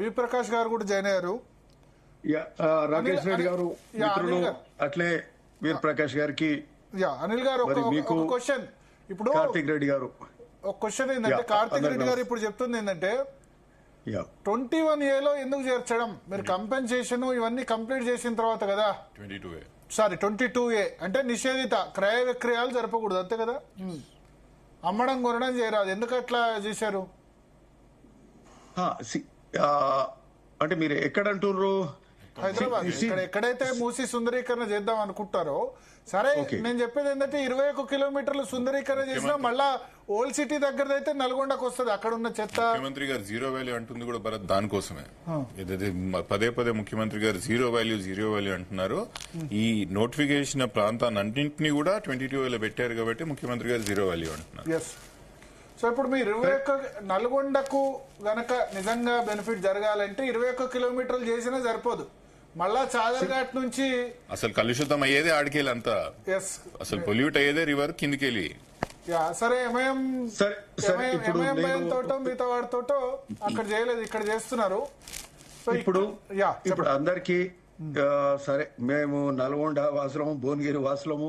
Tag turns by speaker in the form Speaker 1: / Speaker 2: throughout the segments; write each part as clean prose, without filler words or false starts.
Speaker 1: వి ప్రకాష్ గారు కూడా జాయిన్ అయ్యారు.
Speaker 2: రాకేష్ రెడ్డి గారు మిత్రులు, అట్లే వీర్ ప్రకాష్ గారికి,
Speaker 1: అనిల్ గారు ఒక క్వశ్చన్. ఇప్పుడు
Speaker 2: కార్తిక్ రెడ్డి గారు
Speaker 1: ఒక క్వశ్చన్ ఏంటంటే, కార్తిక్ రెడ్డి గారు ఇప్పుడు చెప్తుంది ఏంటంటే 21A ఎందుకు చేర్చడం? మీరు కంపెన్సేషన్ ఇవన్నీ కంప్లీట్ చేసిన తర్వాత కదా. 22A అంటే నిషేధిత క్రయ విక్రయాలు జరపకూడదు, అంతే కదా. అమ్మడం కొనడం చేయరాదు. ఎందుకు అట్లా చేశారు?
Speaker 2: అంటే మీరు ఎక్కడ అంటున్నారు?
Speaker 1: హైదరాబాద్. ఎక్కడైతే మూసి సుందరీకరణ చేద్దాం అనుకుంటారో, సరే నేను చెప్పేది ఏంటంటే 21 కిలోమీటర్లు సుందరీకరణ చేసినా మళ్ళా ఓల్డ్ సిటీ దగ్గర అయితే నల్గొండకు వస్తుంది. అక్కడ ఉన్న చెత్త.
Speaker 3: ముఖ్యమంత్రి గారు జీరో వాల్యూ అంటుంది కూడా భరత్ దానికోసమే. ఏదైతే పదే పదే ముఖ్యమంత్రి గారు జీరో వాల్యూ అంటున్నారు. ఈ నోటిఫికేషన్ ప్రాంతాన్ని అన్నింటినీ కూడా 22A పెట్టారు కాబట్టి ముఖ్యమంత్రి గారు జీరో వాల్యూ అంటున్నారు.
Speaker 1: సో ఇప్పుడు మీరు 21 నల్గొండకు గనక నిజంగా బెనిఫిట్ జరగాలంటే 21 కిలోమీటర్లు చేసినా సరిపోదు. మళ్ళా చాదర్ ఘాట్ నుంచి
Speaker 3: అసలు కలుషితం అయ్యేదే ఆడికెళ్ళి అంతా. అసలు పొల్యూట్ అయ్యేదే రివర్ కిందికెళ్ళి.
Speaker 1: సరే ఎంఐఎం తోటో మిగతా వాడితోటో అక్కడ చేయలేదు, ఇక్కడ చేస్తున్నారు.
Speaker 2: ఇప్పుడు అందరికి సరే, మేము నల్గొండ వాసులము, భువనగిరి వాసులము,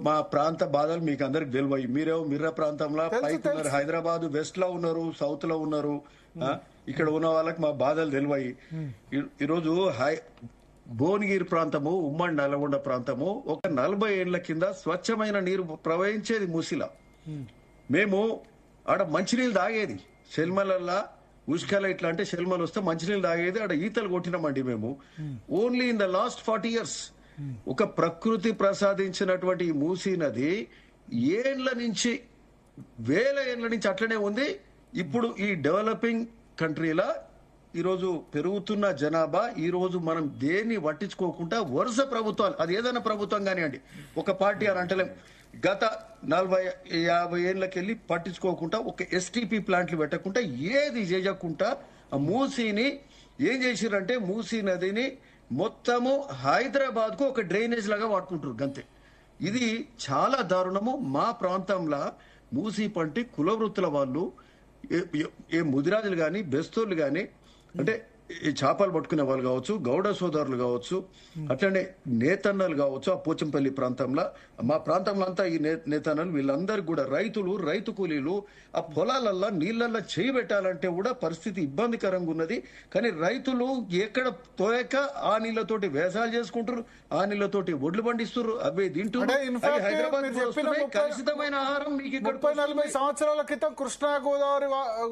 Speaker 2: మా ప్రాంత బాధలు మీకు అందరికి తెలివాయి. మీరేమో మిర్ర ప్రాంతంలో పైకి ఉన్నారు, హైదరాబాద్ వెస్ట్ లో ఉన్నారు, సౌత్ లో ఉన్నారు. ఇక్కడ ఉన్న వాళ్ళకి మా బాధలు తెలివాయి. ఈరోజు భువనగిరి ప్రాంతము, ఉమ్మడి నల్గొండ ప్రాంతము ఒక 40 ఏళ్ల కింద స్వచ్ఛమైన నీరు ప్రవహించేది మూసిలా. మేము ఆడ మంచినీళ్ళు తాగేది, షెల్మలల్లా ఉష్కాల ఇట్లా అంటే షెల్మలు వస్తే మంచినీళ్ళు తాగేది, ఆడ ఈతలు కొట్టినామండి మేము. Only in the last 40 years ఒక ప్రకృతి ప్రసాదించినటువంటి ఈ మూసీ నది ఏళ్ల నుంచి, వేల ఏళ్ల నుంచి అట్లనే ఉంది. ఇప్పుడు ఈ డెవలపింగ్ కంట్రీలా ఈరోజు పెరుగుతున్న జనాభా, ఈ రోజు మనం దేన్ని పట్టించుకోకుండా వరుస ప్రభుత్వాలు, అది ఏదైనా ప్రభుత్వం కానివ్వండి, ఒక పార్టీ అని అంటలేం, గత 40-50 ఏళ్ళకెళ్ళి పట్టించుకోకుండా ఒక ఎస్టీపీ ప్లాంట్లు పెట్టకుండా ఏది చేయకుండా ఆ మూసీని ఏం చేసిరంటే, మూసీ నదిని మొత్తము హైదరాబాద్ కు ఒక డ్రైనేజ్ లాగా వాడుకుంటారు గంతే. ఇది చాలా దారుణము. మా ప్రాంతంలో మూసీ పంటి కుల వృత్తుల వాళ్ళు, ఏ ముదిరాజులు గాని, బెస్తోళ్ళు గాని, అంటే ఈ చేపలు పట్టుకునే వాళ్ళు కావచ్చు, గౌడ సోదరులు కావచ్చు, అట్లనే నేతన్నలు కావచ్చు. ఆ పోచంపల్లి ప్రాంతంలో, మా ప్రాంతంలో అంతా ఈ నేతన్నలు, వీళ్ళందరూ కూడా రైతులు, రైతు కూలీలు. ఆ పొలాలల్లో నీళ్లల్లో చేయి పెట్టాలంటే కూడా పరిస్థితి ఇబ్బందికరంగా ఉన్నది. కానీ రైతులు ఎక్కడ తోయక ఆ నీళ్లతోటి వ్యవసాయాలు చేసుకుంటారు, ఆ నీళ్లతోటి ఒడ్లు పండిస్తారు, అవే తింటారు. హైదరాబాద్ కలుషితమైన ఆహారం మీకు ఇక్కడ.
Speaker 1: 30-40 సంవత్సరాల క్రితం కృష్ణా గోదావరి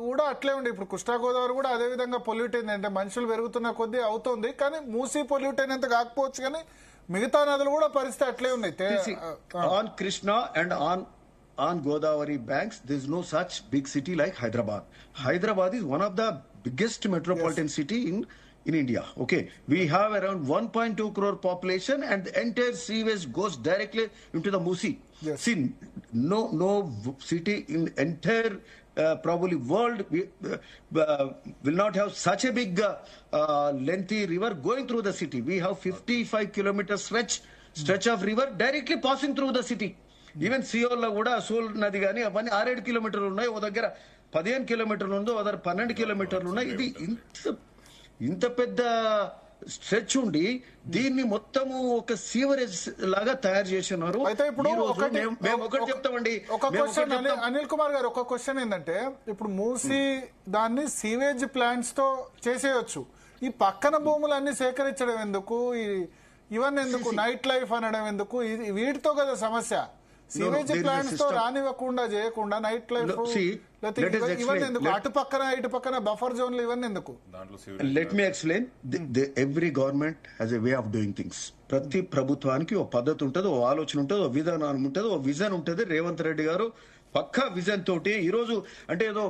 Speaker 1: కూడా అట్లే ఉండే. ఇప్పుడు కృష్ణా గోదావరి కూడా అదే విధంగా పొల్యూట్ అయింది. అంటే మనుషులు పెరుగుతున్న కొద్దీ అవుతుంది, కానీ మూసీ పొల్యూట్ అయినంత కాకపోవచ్చు, కానీ మిగతా నదులు కూడా పరిస్థితి అట్లే ఉన్నాయి.
Speaker 2: On Krishna and on Godavari banks, there is no such big city like Hyderabad. Hyderabad is one of the biggest metropolitan city in India. Okay, we have around 1.2 crore population, and the entire sewage goes directly into the Musi. See, no city in entire probably world will not have such a big lengthy river going through the city. We have 55 kilometer stretch of river directly passing through the city. Even సియోల్లో కూడా Seoul నది కానీ అవన్నీ 6-7 కిలోమీటర్లు ఉన్నాయి. ఓ దగ్గర 15 కిలోమీటర్లు ఉందో, ఓ దగ్గర 12 కిలోమీటర్లు ఉన్నాయి. ఇది ఇంత పెద్ద స్ట్రెచ్ ఉండి దీన్ని మొత్తము ఒక సీవరేజ్ లాగా తయారు చేసినారు.
Speaker 1: అయితే ఇప్పుడు
Speaker 2: మేము ఒకటి చెప్తామండి,
Speaker 1: ఒక క్వశ్చన్ అనిల్ కుమార్ గారు, ఒక క్వశ్చన్ ఏంటంటే, ఇప్పుడు మూసి దాన్ని సీవేజ్ ప్లాంట్స్ తో చేసేయచ్చు. ఈ పక్కన భూములన్నీ సేకరించడం ఎందుకు? ఇవన్నీ ఎందుకు? నైట్ లైఫ్ అనడం ఎందుకు? వీటితో కదా సమస్య. సీవేజ్ ప్లాంట్స్ తో రానివ్వకుండా చేయకుండా నైట్ లైఫ్ ఇవన్నీ ఎందుకు? అటు పక్కన ఇటు పక్కన బఫర్ జోన్లు ఇవన్నీ ఎందుకు?
Speaker 2: Let me explain. Every government has a way of doing things. ప్రతి ప్రభుత్వానికి ఓ పద్ధతి ఉంటుంది, ఓ ఆలోచన ఉంటుంది, ఓ విధానం ఉంటుంది, ఓ విజన్ ఉంటుంది. రేవంత్ రెడ్డి గారు పక్కా విజన్ తోటి ఈరోజు అంటే ఏదో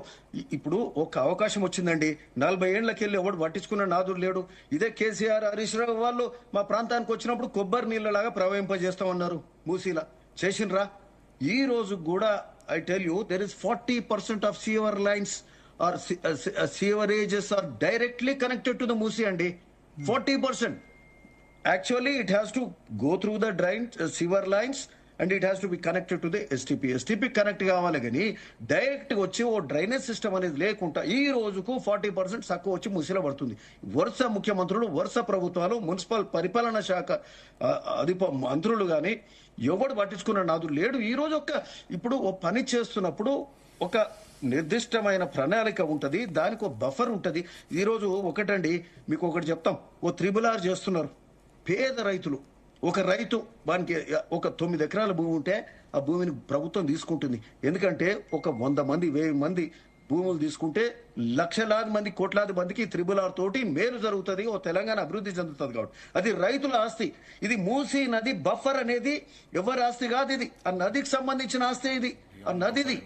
Speaker 2: ఇప్పుడు ఒక అవకాశం వచ్చిందండి. 40 ఏళ్లకెళ్ళి ఎవడు పట్టించుకున్న నాదుడు లేడు. ఇదే కేసీఆర్, హరీష్ రావు వాళ్ళు మా ప్రాంతానికి వచ్చినప్పుడు కొబ్బరి నీళ్ళలాగా ప్రవహింపజేస్తామన్నారు. మూసీలా చేసినరా? ఈ రోజు కూడా I tell you, there is 40% of sewer lines or sewerages are directly connected to the Musi అండి. 40%. Actually, it has to go through the drain sewer lines and it has to be connected to the STP connect కావాలి కానీ direct వచ్చి ఓ drainage system అనేది లేకుండా ఈ రోజుకు 40% తక్కువ వచ్చి ముసిల పడుతుంది. వరుస ముఖ్యమంత్రులు, వరుస ప్రభుత్వాలు, మున్సిపల్ పరిపాలనా శాఖ మంత్రులు గాని ఎవడు పట్టించుకున్న నాదు లేడు. ఈ రోజు ఇప్పుడు ఓ పని చేస్తున్నప్పుడు ఒక నిర్దిష్టమైన ప్రణాళిక ఉంటది, దానికి ఒక బఫర్ ఉంటది. ఈ రోజు ఒకటండి, మీకు ఒకటి చెప్తాం. ఓ 3R చేస్తున్నారు పేద రైతులు. ఒక రైతు వానికి ఒక 9 ఎకరాల భూమి ఉంటే ఆ భూమిని ప్రభుత్వం తీసుకుంటుంది. ఎందుకంటే ఒక 100 మంది 1000 మంది భూములు తీసుకుంటే లక్షలాది మంది కోట్లాది మందికి 3R తోటి మేలు జరుగుతుంది, ఓ తెలంగాణ అభివృద్ధి చెందుతుంది. కాబట్టి అది రైతుల ఆస్తి. ఇది మూసీ నది బఫర్ అనేది ఎవరి ఆస్తి కాదు, ఇది ఆ నదికి సంబంధించిన ఆస్తి. ఇది ఆ నదిది.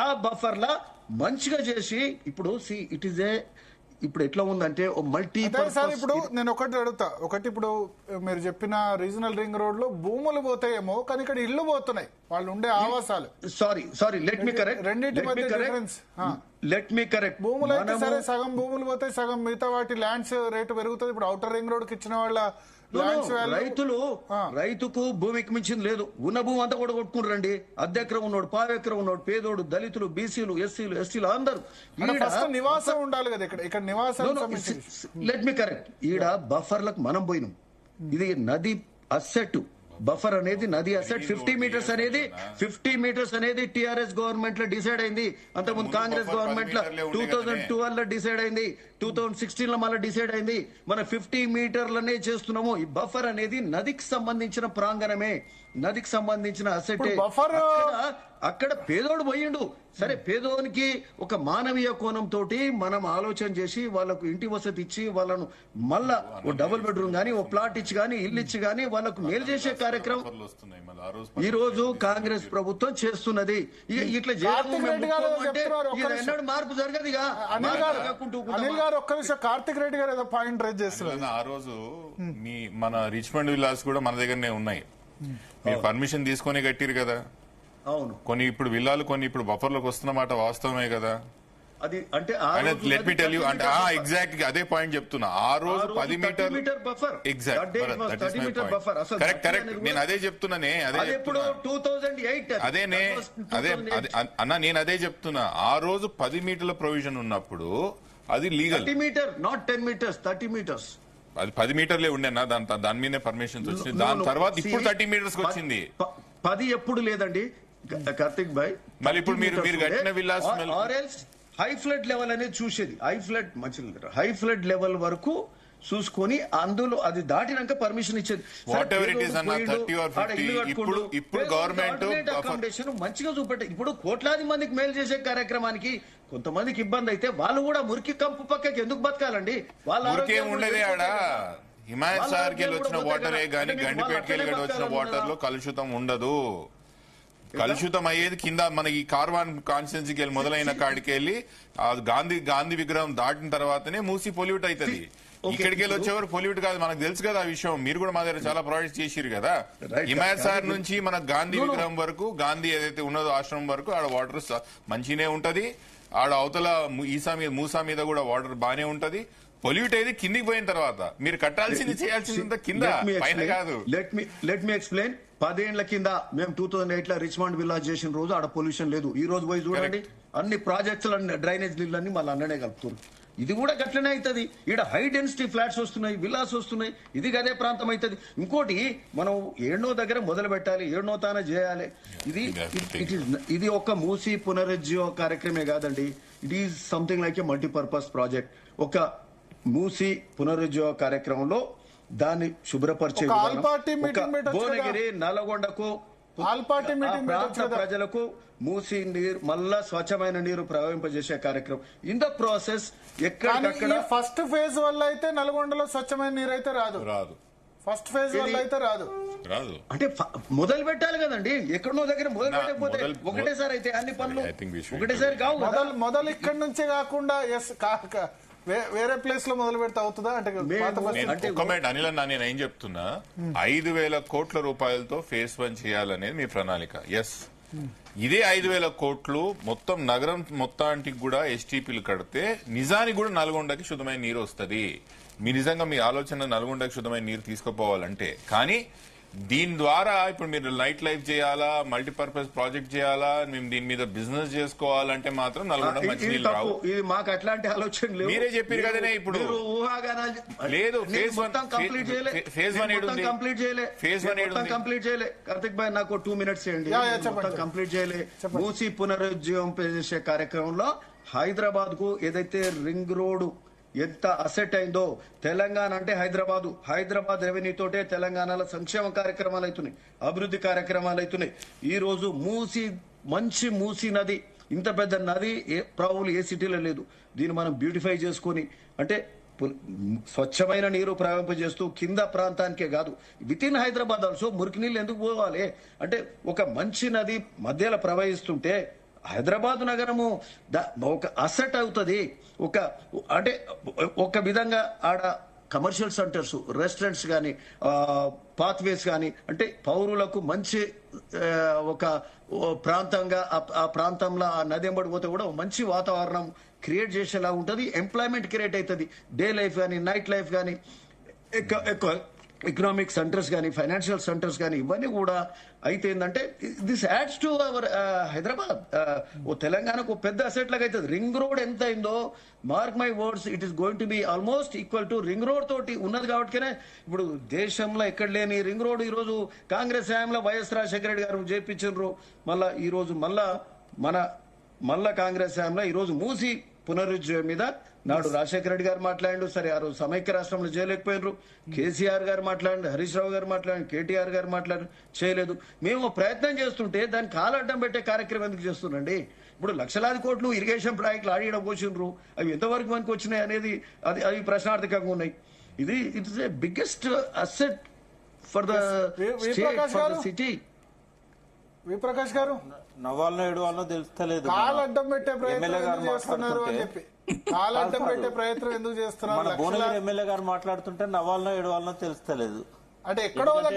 Speaker 2: ఆ బఫర్ లా మంచిగా చేసి ఇప్పుడు ఇట్ ఈస్ ఏ ఇప్పుడు ఎట్లా ఉందంటే మల్టీ.
Speaker 1: సార్ ఇప్పుడు నేను ఒకటి అడుగుతా, ఇప్పుడు మీరు చెప్పిన రీజనల్ రింగ్ రోడ్ లో భూములు పోతాయేమో, కానీ ఇక్కడ ఇళ్లు పోతున్నాయి, వాళ్ళు ఉండే ఆవాసాలు.
Speaker 2: Sorry let me correct.
Speaker 1: రెండింటి మధ్య డిఫరెన్స్.
Speaker 2: Let me correct.
Speaker 1: భూములు అయితే సరే సగం భూములు పోతాయి, సగం మిగతా వాటి ల్యాండ్స్ రేటు పెరుగుతుంది. ఇప్పుడు అవుటర్ రింగ్ రోడ్ కి ఇచ్చిన వాళ్ళ
Speaker 2: రైతుకు భూమికి మించింది లేదు. ఉన్న భూమి అంతా కూడా కొట్టుకున్నారండి. అర్ధెకరం ఉన్నాడు, పావెకరం ఉన్నాడు, పేదోడు, దళితులు, బీసీలు, ఎస్సీలు, ఎస్టీలు అందరూ.
Speaker 1: నివాసం ఉండాలి కదా ఇక్కడ నివాసం.
Speaker 2: Let me correct. ఈడ బఫర్లకు మనం పోయినాం. ఇది నది అసెట్. బఫర్ అనేది నది అసెట్. 50 మీటర్స్ అనేది టిఆర్ఎస్ గవర్నమెంట్ లో డిసైడ్ అయింది. అంతకుముందు కాంగ్రెస్ గవర్నమెంట్ లో 2012 లో డిసైడ్ అయింది, 2016 లో మళ్ళీ డిసైడ్ అయింది. మన 50 మీటర్లనే చేస్తున్నాము. ఈ బఫర్ అనేది నదికి సంబంధించిన ప్రాంగణమే, నదికి సంబంధించిన అసెట్.
Speaker 1: బఫర్
Speaker 2: అక్కడ పేదోడు పోయిండు. సరే, పేదోనికి ఒక మానవీయ కోణం తోటి మనం ఆలోచన చేసి వాళ్ళకు ఇంటి వసతి ఇచ్చి వాళ్ళను మళ్ళా ఓ డబుల్ బెడ్రూమ్ గానీ, ఓ ప్లాట్ ఇచ్చి గానీ, ఇల్లు ఇచ్చి గానీ వాళ్ళకు మేలు చేసే కార్యక్రమం ఈ రోజు కాంగ్రెస్ ప్రభుత్వం చేస్తున్నది. ఇట్లా ఎన్నడూ మార్పు జరగదు.
Speaker 1: అనిల్ గారు ఒక్క నిమిషం, కార్తిక్ రెడ్డి గారు ఏదో పాయింట్ రైజ్ చేస్తున్నారు.
Speaker 3: ఆ రోజు మన రిచ్మండ్ విల్లాస్ కూడా మన దగ్గరనే ఉన్నాయి. మీరు పర్మిషన్ తీసుకొని కట్టిరు కదా.
Speaker 2: అవును,
Speaker 3: కొన్ని ఇప్పుడు విల్లాలు కొన్ని ఇప్పుడు బఫర్లోకి వస్తున్నమాట వాస్తవమే కదా.
Speaker 2: అది అంటే
Speaker 3: లెట్ మీ టెల్ యూ అంటే ఎగ్జాక్ట్ అదే పాయింట్ చెప్తున్నా. ఆ రోజు 10 మీటర్
Speaker 2: బఫర్.
Speaker 3: కరెక్ట్. నేను అదే చెప్తున్నానే. అన్నా నేను అదే చెప్తున్నా. ఆ రోజు 10 మీటర్ల ప్రొవిజన్ ఉన్నప్పుడు అది legal.
Speaker 2: 30 metre, not 10 metres, 30 metres.
Speaker 3: అది 10 మీటర్లే ఉండేనా, దాని మీదే పర్మిషన్స్ వచ్చింది. దాని తర్వాత ఇప్పుడు 30 మీటర్స్ వచ్చింది.
Speaker 2: 10 ఎప్పుడు లేదండి కార్తిక్ భాయ్.
Speaker 3: మళ్ళీ ఇప్పుడు మీరు కట్టిన విల్లాస్
Speaker 2: హై ఫ్లడ్ లెవెల్ అనేది చూసేది. హై ఫ్లడ్ లెవెల్ వరకు చూసుకొని అందులో అది దాటినాక పర్మిషన్ ఇచ్చేది.
Speaker 3: ఇప్పుడు గవర్నమెంట్
Speaker 2: అకామిడేషన్ మంచిగా చూపెట్టారు. ఇప్పుడు కోట్లాది మందికి మేలు చేసే కార్యక్రమానికి కొంతమందికి ఇబ్బంది అయితే వాళ్ళు కూడా మురికి కంపు పక్కకి ఎందుకు బతకాలండి?
Speaker 3: వాళ్ళకే ఉండేది ఆడ. హిమాయత్ సార్ కి వచ్చిన వాటరే గానీ గండిపేటకి వచ్చిన వాటర్ లో కలుషితం ఉండదు. కలుషితం అయ్యేది కింద మనకి కార్వాన్ కాన్స్టిట్యున్సీకి వెళ్ళి మొదలైన కాడికి వెళ్ళి గాంధీ విగ్రహం దాటిన తర్వాతనే మూసి పొల్యూట్ అవుతుంది. ఇక్కడికి వెళ్ళి వచ్చేవారు పొల్యూట్ కాదు. మనకు తెలుసు కదా ఆ విషయం. మీరు కూడా మా దగ్గర చాలా ప్రాజెక్ట్స్ చేసిరు కదా. హిమాయత్ సార్ నుంచి మన గాంధీ విగ్రహం వరకు, గాంధీ ఏదైతే ఉన్నదో ఆశ్రమం వరకు ఆడ వాటర్ మంచినే ఉంటది. ఆడ అవతల మూసా మీద కూడా వాటర్ బానే ఉంటది. పొల్యూట్ అయ్యేది కిందికి పోయిన తర్వాత. మీరు కట్టాల్సింది చేయాల్సింది కింద, పైన కాదు.
Speaker 2: Let me explain. 10 ఏళ్ల కింద మేము 2008 లో రిచ్మండ్ విల్లాస్ చేసిన రోజు ఆడ పొల్యూషన్ లేదు. ఈ రోజు పోయి చూడండి, అన్ని ప్రాజెక్ట్స్ డ్రైనేజ్ నీళ్ళన్నీ మళ్ళీ అన్ననే కలుపుతారు. ఇది కూడా గట్లనే అవుతుంది. ఇక్కడ హై డెన్సిటీ ఫ్లాట్స్ వస్తున్నాయి, విల్లాస్ వస్తున్నాయి. ఇది అదే ప్రాంతం అవుతుంది. ఇంకోటి, మనం ఏడనో దగ్గర మొదలు పెట్టాలి, ఏడనో తాన చేయాలి. ఇది ఒక మూసి పునరుజ్జీవ కార్యక్రమే కాదండి. It is something like A multipurpose project. ఒక మూసి పునరుజ్జీవ కార్యక్రమంలో దాన్ని శుభ్రపరిచే భువనగిరి, నల్గొండకు ప్రాంత ప్రజలకు మూసి నీరు మళ్ళా స్వచ్ఛమైన నీరు ప్రవహింపజేసే కార్యక్రమం. ఇన్ ద ప్రాసెస్ ఎక్కడికక్కడ
Speaker 1: ఫస్ట్ ఫేజ్ వల్ల అయితే నల్గొండలో స్వచ్ఛమైన నీరు అయితే రాదు. ఫస్ట్ ఫేజ్ వల్ల అయితే రాదు.
Speaker 2: అంటే మొదలు పెట్టాలి కదండి. ఎక్కడో దగ్గర మొదలు పెట్టకపోతే ఒకటేసారి అయితే అన్ని పనులు ఒకటేసారి కావు.
Speaker 1: మొదలు ఇక్కడి నుంచే కాకుండా వేరే ప్లేస్ లో మొదలు పెడితే అవుతుందా? అంటే
Speaker 3: అనిల్ అన్న, నేను ఏం చెప్తున్నా, 5,000 కోట్ల రూపాయలతో ఫేజ్ 1 చేయాలనేది మీ ప్రణాళిక. ఎస్, ఇదే 5,000 కోట్లు మొత్తం నగరం మొత్తానికి కూడా ఎస్టీపీలు కడితే నిజానికి కూడా నల్గొండకి శుద్ధమైన నీరు వస్తుంది. మీ నిజంగా మీ ఆలోచన నల్గొండకి శుద్ధమైన నీరు తీసుకుపోవాలంటే. కానీ దీని ద్వారా ఇప్పుడు మీరు నైట్ లైఫ్ చేయాలా, మల్టీపర్పస్ ప్రాజెక్ట్ చేయాలా, మేము దీని మీద బిజినెస్ చేసుకోవాలంటే మాత్రం నల్గొండ
Speaker 2: ఇది
Speaker 3: మంచినీళ్ళు
Speaker 2: తప్పు.
Speaker 3: రావు.
Speaker 2: ఇది మాకు అట్లాంటి ఆలోచన లేవు.
Speaker 3: మీరే చెప్పారు కదనే ఇప్పుడు.
Speaker 2: మీరు ఊహాగానాలు
Speaker 3: లేదు,
Speaker 2: నేను
Speaker 3: phase one-
Speaker 2: మొత్తం కంప్లీట్ చేయలే.
Speaker 3: phase one
Speaker 2: నేను
Speaker 3: ఏడు
Speaker 2: మొత్తం
Speaker 3: ఉంది.
Speaker 2: కంప్లీట్ చేయలే.
Speaker 3: phase one
Speaker 2: నేను
Speaker 3: ఏడు
Speaker 2: మొత్తం
Speaker 3: ఉంది.
Speaker 2: కంప్లీట్ చేయలే. కార్తిక్ భాయ్ నాకు 2 minutes చేయండి.
Speaker 1: యా,
Speaker 2: నేను
Speaker 1: చెప్పండి.
Speaker 2: మొత్తం కంప్లీట్ చేయలే. మూసి పునరుజ్జీవం చేసే కార్యక్రమంలో హైదరాబాద్ కు ఏదైతే రింగ్ రోడ్ ఎంత అసెట్ అయిందో, తెలంగాణ అంటే హైదరాబాద్ రెవెన్యూ తోటే తెలంగాణలో సంక్షేమ కార్యక్రమాలు అవుతున్నాయి, అభివృద్ధి కార్యక్రమాలు అవుతున్నాయి. ఈ రోజు మంచి మూసి నది, ఇంత పెద్ద నది ప్రాబుల్ ఏ సిటీలో లేదు. దీన్ని మనం బ్యూటిఫై చేసుకొని అంటే స్వచ్ఛమైన నీరు ప్రవహింపజేస్తూ కింద ప్రాంతానికే కాదు, విత్ ఇన్ హైదరాబాద్ ఆల్సో మురికి నీళ్ళు ఎందుకు పోవాలి అంటే ఒక మంచి నది మధ్యలో ప్రవహిస్తుంటే హైదరాబాద్ నగరము ఒక అసెట్ అవుతుంది. అంటే ఒక విధంగా ఆడ కమర్షియల్ సెంటర్స్, రెస్టారెంట్స్ కానీ, పాత్వేస్ కానీ, అంటే పౌరులకు మంచి ఒక ప్రాంతంగా ఆ ప్రాంతంలో ఆ నది ఎంబడి పోతే కూడా మంచి వాతావరణం క్రియేట్ చేసేలా ఉంటుంది. ఎంప్లాయ్మెంట్ క్రియేట్ అవుతుంది. డే లైఫ్ కానీ, నైట్ లైఫ్ కానీ, ఎకనామిక్ సెంటర్స్ కానీ, ఫైనాన్షియల్ సెంటర్స్ కానీ, ఇవన్నీ కూడా అయితే ఏంటంటే this adds to our Hyderabad. ఓ తెలంగాణకు పెద్ద అసెట్ లాగా అవుతుంది. రింగ్ రోడ్ ఎంత అయిందో, mark my words, it is going to be almost equal to ring road తోటి ఉన్నది. కాబట్టినే ఇప్పుడు దేశంలో ఎక్కడ లేని రింగ్ రోడ్ ఈ రోజు కాంగ్రెస్ హయాంలో వైఎస్ రాజశేఖర రెడ్డి గారు చేపించారు. మళ్ళా ఈ రోజు మళ్ళా కాంగ్రెస్ హయాంలో ఈ రోజు మూసి పునరుజ్జీవం మీద నాడు రాజశేఖర రెడ్డి గారు మాట్లాడిండు. సరే, ఆ రోజు సమైక్య రాష్ట్రంలో చేయలేకపోయినారు. కేసీఆర్ గారు మాట్లాడండి, హరీష్ రావు గారు మాట్లాడండి, కేటీఆర్ గారు మాట్లాడండి, చేయలేదు. మేము ప్రయత్నం చేస్తుంటే దాన్ని కాలడ్డం పెట్టే కార్యక్రమం ఎందుకు చేస్తున్నాండి? ఇప్పుడు లక్షలాది కోట్లు ఇరిగేషన్ ప్రాజెక్టులు ఆడియడం పోసినారు. అవి ఎంతవరకు మనకు వచ్చినాయి అనేది అది ప్రశ్నార్థకంగా ఉన్నాయి. It's a biggest asset for the state, for the city.
Speaker 1: విప్రకాష్ గారు,
Speaker 4: నవ్వాలనో ఏడవాలనో తెలుస్తలేదు.
Speaker 1: కాలు అడ్డం పెట్టే ప్రయత్నం
Speaker 4: ఎమ్మెల్యే గారు
Speaker 1: ఎందుకు చేస్తున్నారు అని చెప్పి, కాలు అడ్డం పెట్టే ప్రయత్నం ఎందుకు చేస్తున్నారు?
Speaker 4: మన భువనగిరి ఎమ్మెల్యే గారు మాట్లాడుతుంటే నవ్వాలనో ఏడవాలనో తెలుస్తలేదు.
Speaker 1: అంటే ఎక్కడో దగ్గర